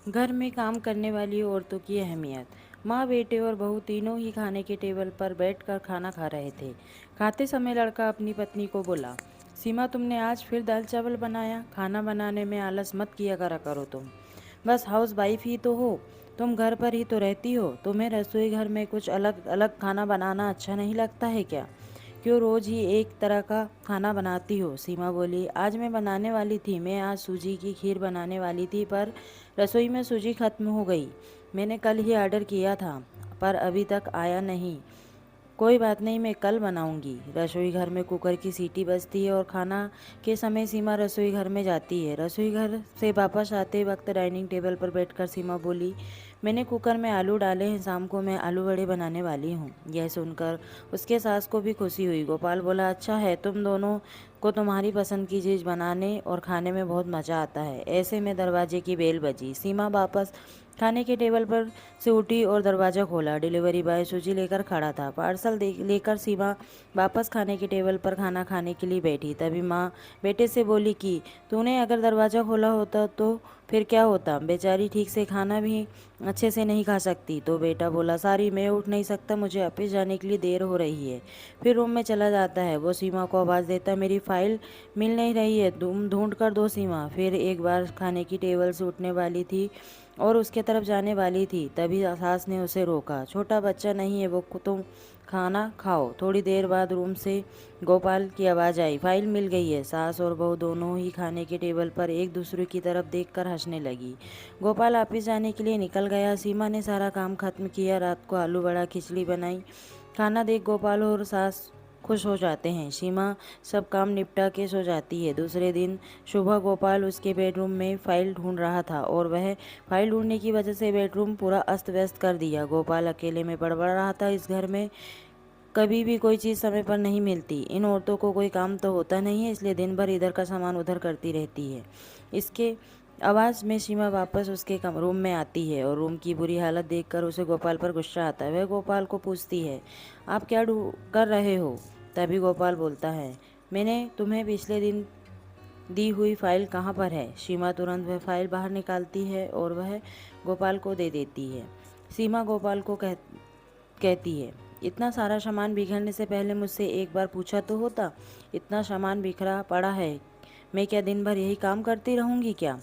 घर में काम करने वाली औरतों की अहमियत। माँ, बेटे और बहू तीनों ही खाने के टेबल पर बैठकर खाना खा रहे थे। खाते समय लड़का अपनी पत्नी को बोला, सीमा, तुमने आज फिर दाल चावल बनाया। खाना बनाने में आलस मत किया करा करो तुम। बस हाउस वाइफ ही तो हो, तुम घर पर ही तो रहती हो। तुम्हें रसोई घर में कुछ अलग अलग खाना बनाना अच्छा नहीं लगता है क्या? क्यों रोज ही एक तरह का खाना बनाती हो? सीमा बोली, आज मैं बनाने वाली थी। मैं आज सूजी की खीर बनाने वाली थी, पर रसोई में सूजी खत्म हो गई। मैंने कल ही ऑर्डर किया था, पर अभी तक आया नहीं। कोई बात नहीं, मैं कल बनाऊंगी। रसोई घर में कुकर की सीटी बजती है और खाना के समय सीमा रसोई घर में जाती है। रसोई घर से वापस आते वक्त डाइनिंग टेबल पर बैठकर सीमा बोली, मैंने कुकर में आलू डाले हैं, शाम को मैं आलू बड़े बनाने वाली हूँ। यह सुनकर उसके सास को भी खुशी हुई। गोपाल बोला, अच्छा है, तुम दोनों को तुम्हारी पसंद की चीज़ बनाने और खाने में बहुत मज़ा आता है। ऐसे में दरवाजे की बेल बजी। सीमा वापस खाने के टेबल पर से उठी और दरवाज़ा खोला। डिलीवरी बॉय सूजी लेकर खड़ा था। पार्सल लेकर सीमा वापस खाने के टेबल पर खाना खाने के लिए बैठी। तभी माँ बेटे से बोली कि तूने अगर दरवाज़ा खोला होता तो फिर क्या होता? बेचारी ठीक से खाना भी अच्छे से नहीं खा सकती। तो बेटा बोला, सारी, मैं उठ नहीं सकता, मुझे ऑफिस जाने के लिए देर हो रही है। फिर रूम में चला जाता है। वो सीमा को आवाज़ देता, मेरी फाइल मिल नहीं रही है, तुम ढूंढ कर दो सीमा। फिर एक बार खाने की टेबल से उठने वाली थी और उसके तरफ जाने वाली थी, तभी सास ने उसे रोका। छोटा बच्चा नहीं है वो, तुम खाना खाओ। थोड़ी देर बाद रूम से गोपाल की आवाज़ आई, फाइल मिल गई है। सास और बहू दोनों ही खाने के टेबल पर एक दूसरे की तरफ देखकर हंसने लगी। गोपाल ऑफिस जाने के लिए निकल गया। सीमा ने सारा काम खत्म किया। रात को आलू बड़ा खिचड़ी बनाई। खाना देख गोपाल और सास खुश हो जाते हैं। सीमा सब काम निपटा के सो जाती है। दूसरे दिन सुबह गोपाल उसके बेडरूम में फाइल ढूंढ रहा था और वह फाइल ढूंढने की वजह से बेडरूम पूरा अस्त व्यस्त कर दिया। गोपाल अकेले में बड़बड़ा रहा था, इस घर में कभी भी कोई चीज़ समय पर नहीं मिलती। इन औरतों को कोई काम तो होता नहीं है, इसलिए दिन भर इधर का सामान उधर करती रहती है। इसके आवाज़ में सीमा वापस उसके रूम में आती है और रूम की बुरी हालत देखकर उसे गोपाल पर गुस्सा आता है। वह गोपाल को पूछती है, आप क्या कर रहे हो? तभी गोपाल बोलता है, मैंने तुम्हें पिछले दिन दी हुई फाइल कहाँ पर है? सीमा तुरंत वह फाइल बाहर निकालती है और वह गोपाल को दे देती है। सीमा गोपाल को कहती है, इतना सारा सामान बिखरने से पहले मुझसे एक बार पूछा तो होता। इतना सामान बिखरा पड़ा है, मैं क्या दिन भर यही काम करती रहूँगी क्या?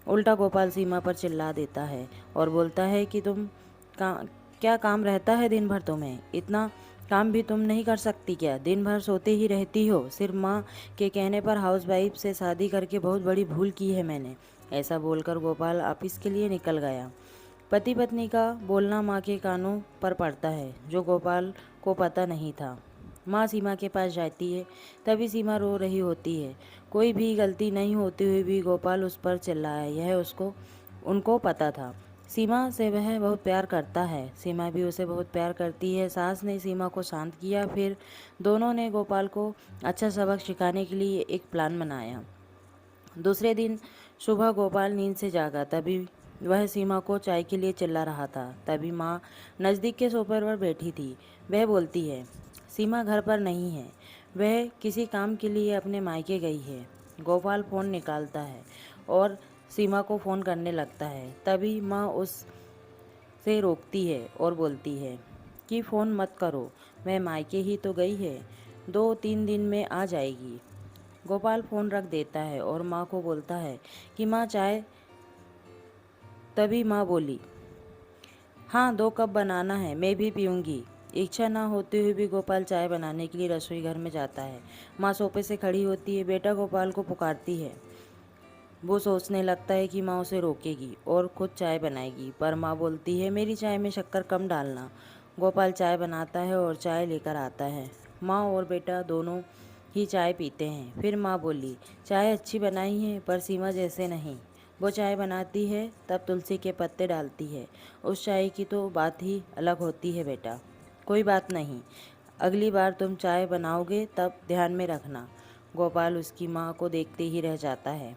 उल्टा गोपाल सीमा पर चिल्ला देता है और बोलता है कि का, क्या काम रहता है दिन भर तुम्हें? इतना काम भी तुम नहीं कर सकती क्या? दिन भर सोते ही रहती हो। सिर्फ माँ के कहने पर हाउस वाइफ से शादी करके बहुत बड़ी भूल की है मैंने। ऐसा बोलकर गोपाल ऑफिस के लिए निकल गया। पति पत्नी का बोलना माँ के कानों पर पड़ता है, जो गोपाल को पता नहीं था। माँ सीमा के पास जाती है, तभी सीमा रो रही होती है। कोई भी गलती नहीं होती हुई भी गोपाल उस पर चिल्लाया, यह उसको उनको पता था। सीमा से वह बहुत प्यार करता है, सीमा भी उसे बहुत प्यार करती है। सास ने सीमा को शांत किया, फिर दोनों ने गोपाल को अच्छा सबक सिखाने के लिए एक प्लान बनाया। दूसरे दिन सुबह गोपाल नींद से जागा, तभी वह सीमा को चाय के लिए चिल्ला रहा था। तभी माँ नज़दीक के सोफे पर बैठी थी। वह बोलती है, सीमा घर पर नहीं है, वह किसी काम के लिए अपने मायके गई है। गोपाल फ़ोन निकालता है और सीमा को फ़ोन करने लगता है। तभी माँ उस से रोकती है और बोलती है कि फ़ोन मत करो, वह मायके ही तो गई है, 2-3 दिन में आ जाएगी। गोपाल फ़ोन रख देता है और माँ को बोलता है कि माँ चाय। तभी माँ बोली, हाँ, 2 कप बनाना है, मैं भी पीऊँगी। इच्छा ना होते हुए भी गोपाल चाय बनाने के लिए रसोई घर में जाता है। माँ सोफे से खड़ी होती है, बेटा गोपाल को पुकारती है। वो सोचने लगता है कि माँ उसे रोकेगी और खुद चाय बनाएगी, पर माँ बोलती है, मेरी चाय में शक्कर कम डालना। गोपाल चाय बनाता है और चाय लेकर आता है। माँ और बेटा दोनों ही चाय पीते हैं। फिर माँ बोली, चाय अच्छी बनाई है, पर सीमा जैसे नहीं। वो चाय बनाती है तब तुलसी के पत्ते डालती है। उस चाय की तो बात ही अलग होती है बेटा। कोई बात नहीं, अगली बार तुम चाय बनाओगे तब ध्यान में रखना। गोपाल उसकी माँ को देखते ही रह जाता है।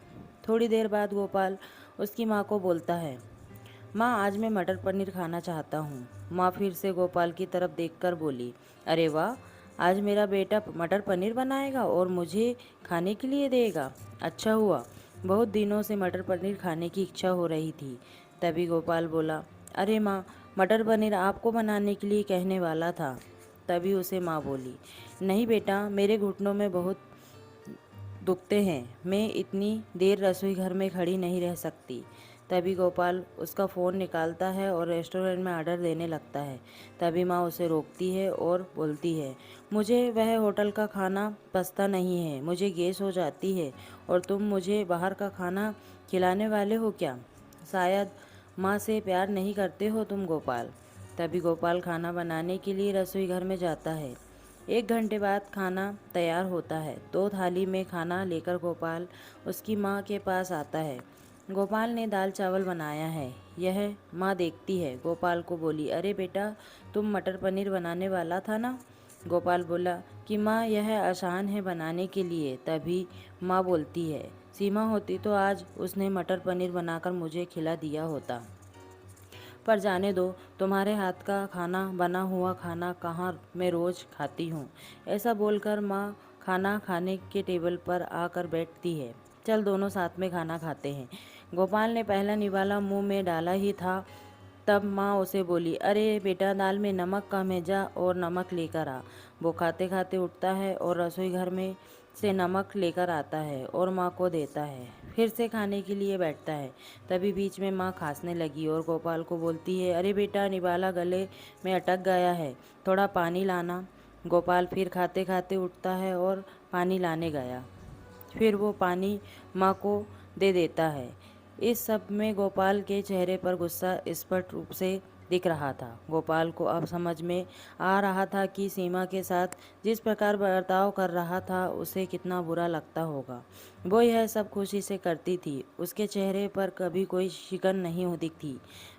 थोड़ी देर बाद गोपाल उसकी माँ को बोलता है, माँ, आज मैं मटर पनीर खाना चाहता हूँ। माँ फिर से गोपाल की तरफ देखकर बोली, अरे वाह, आज मेरा बेटा मटर पनीर बनाएगा और मुझे खाने के लिए देगा। अच्छा हुआ, बहुत दिनों से मटर पनीर खाने की इच्छा हो रही थी। तभी गोपाल बोला, अरे माँ, मटर पनीर आपको बनाने के लिए कहने वाला था। तभी उसे माँ बोली, नहीं बेटा, मेरे घुटनों में बहुत दुखते हैं, मैं इतनी देर रसोई घर में खड़ी नहीं रह सकती। तभी गोपाल उसका फ़ोन निकालता है और रेस्टोरेंट में ऑर्डर देने लगता है। तभी माँ उसे रोकती है और बोलती है, मुझे वह होटल का खाना पचता नहीं है, मुझे गैस हो जाती है और तुम मुझे बाहर का खाना खिलाने वाले हो क्या? शायद माँ से प्यार नहीं करते हो तुम गोपाल। तभी गोपाल खाना बनाने के लिए रसोई घर में जाता है। 1 घंटे बाद खाना तैयार होता है। 2 थाली में खाना लेकर गोपाल उसकी माँ के पास आता है। गोपाल ने दाल चावल बनाया है। यह माँ देखती है। गोपाल को बोली, अरे बेटा, तुम मटर पनीर बनाने वाला था ना? गोपाल बोला कि माँ, यह आसान है बनाने के लिए। तभी माँ बोलती है, सीमा होती तो आज उसने मटर पनीर बनाकर मुझे खिला दिया होता। पर जाने दो, तुम्हारे हाथ का खाना, बना हुआ खाना कहाँ मैं रोज़ खाती हूँ। ऐसा बोलकर माँ खाना खाने के टेबल पर आकर बैठती है। चल दोनों साथ में खाना खाते हैं। गोपाल ने पहला निवाला मुंह में डाला ही था, तब माँ उसे बोली, अरे बेटा, दाल में नमक कम है, जा और नमक लेकर आ। वो खाते खाते उठता है और रसोई घर में से नमक लेकर आता है और माँ को देता है। फिर से खाने के लिए बैठता है। तभी बीच में माँ खांसने लगी और गोपाल को बोलती है, अरे बेटा, निवाला गले में अटक गया है, थोड़ा पानी लाना। गोपाल फिर खाते खाते उठता है और पानी लाने गया। फिर वो पानी माँ को दे देता है। इस सब में गोपाल के चेहरे पर गुस्सा स्पष्ट रूप से दिख रहा था। गोपाल को अब समझ में आ रहा था कि सीमा के साथ जिस प्रकार बर्ताव कर रहा था उसे कितना बुरा लगता होगा। वो यह सब खुशी से करती थी। उसके चेहरे पर कभी कोई शिकन नहीं दिखती।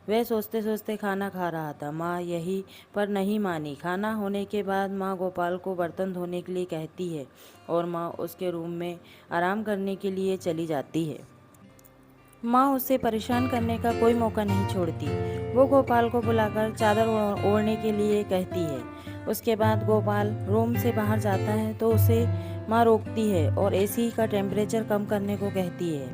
वह सोचते सोचते खाना खा रहा था। माँ यही पर नहीं मानी। खाना होने के बाद माँ गोपाल को बर्तन धोने के लिए कहती है और माँ उसके रूम में आराम करने के लिए चली जाती है। माँ उसे परेशान करने का कोई मौका नहीं छोड़ती। वो गोपाल को बुलाकर चादर ओढ़ने के लिए कहती है। उसके बाद गोपाल रूम से बाहर जाता है तो उसे माँ रोकती है और एसी का टेम्परेचर कम करने को कहती है।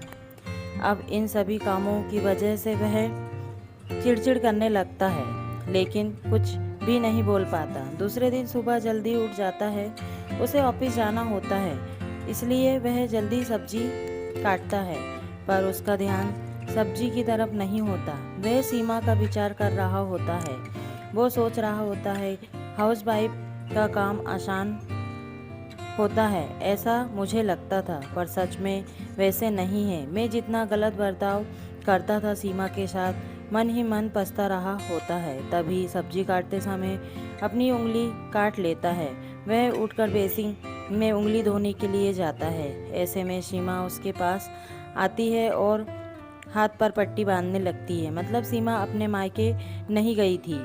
अब इन सभी कामों की वजह से वह चिड़चिड़ करने लगता है, लेकिन कुछ भी नहीं बोल पाता। दूसरे दिन सुबह जल्दी उठ जाता है। उसे ऑफिस जाना होता है, इसलिए वह जल्दी सब्जी काटता है, पर उसका ध्यान सब्जी की तरफ नहीं होता। वह सीमा का विचार कर रहा होता है। वो सोच रहा होता है, हाउस वाइफ का काम आसान होता है, ऐसा मुझे लगता था, पर सच में वैसे नहीं है। मैं जितना गलत बर्ताव करता था सीमा के साथ, मन ही मन पछता रहा होता है। तभी सब्जी काटते समय अपनी उंगली काट लेता है। वह उठकर बेसिन में उंगली धोने के लिए जाता है। ऐसे में सीमा उसके पास आती है और हाथ पर पट्टी बांधने लगती है। मतलब सीमा अपने मायके नहीं गई थी,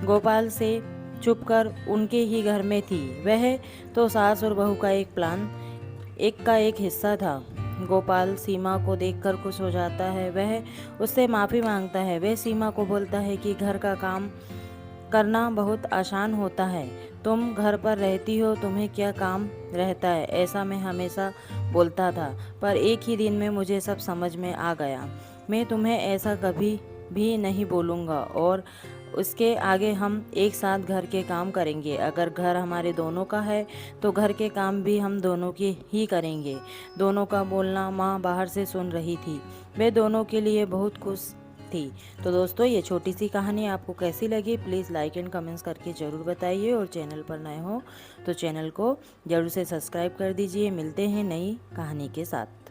गोपाल से छुपकर उनके ही घर में थी। वह तो सास और बहू का एक प्लान, एक का एक हिस्सा था। गोपाल सीमा को देखकर खुश हो जाता है। वह उससे माफ़ी मांगता है। वह सीमा को बोलता है कि घर का काम करना बहुत आसान होता है, तुम घर पर रहती हो, तुम्हें क्या काम रहता है, ऐसा मैं हमेशा बोलता था, पर एक ही दिन में मुझे सब समझ में आ गया। मैं तुम्हें ऐसा कभी भी नहीं बोलूँगा और उसके आगे हम एक साथ घर के काम करेंगे। अगर घर हमारे दोनों का है तो घर के काम भी हम दोनों के ही करेंगे। दोनों का बोलना माँ बाहर से सुन रही थी। वे दोनों के लिए बहुत खुश थी। तो दोस्तों, ये छोटी सी कहानी आपको कैसी लगी, प्लीज़ लाइक एंड कमेंट्स करके ज़रूर बताइए और चैनल पर नए हो तो चैनल को ज़रूर से सब्सक्राइब कर दीजिए। मिलते हैं नई कहानी के साथ।